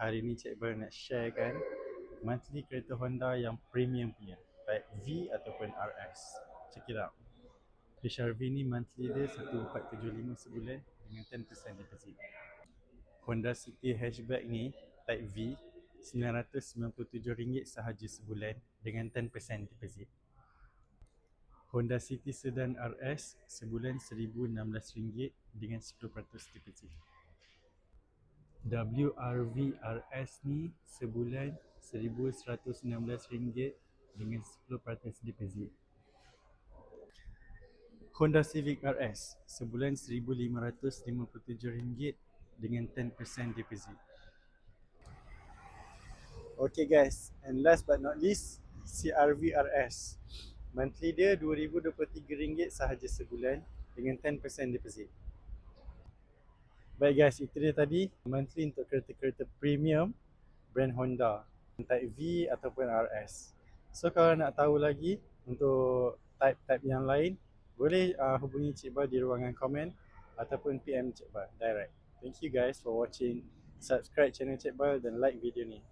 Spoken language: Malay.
hari ni Cik Bar nak sharekan monthly kereta Honda yang premium punya, Type V ataupun RS. Check it out. HRV ni monthly dia 1475 sebulan dengan 10% deposit. Honda City Hatchback ni Type V RM997 sahaja sebulan dengan 10% deposit. Honda City Sedan RS sebulan RM1016 dengan 10% deposit. WRV RS ni sebulan RM1116 dengan 10% deposit. Honda Civic RS sebulan RM1557 dengan 10% deposit. Okay guys, and last but not least, CRV RS. Monthly dia RM2023 sahaja sebulan dengan 10% deposit. Baik guys, itu dia tadi monthly untuk kereta-kereta premium brand Honda, Type V ataupun RS. So kalau nak tahu lagi untuk type-type yang lain, boleh hubungi Cik Bar di ruangan komen ataupun PM Cik Bar direct. Thank you guys for watching. Subscribe channel Cik Bar dan like video ni.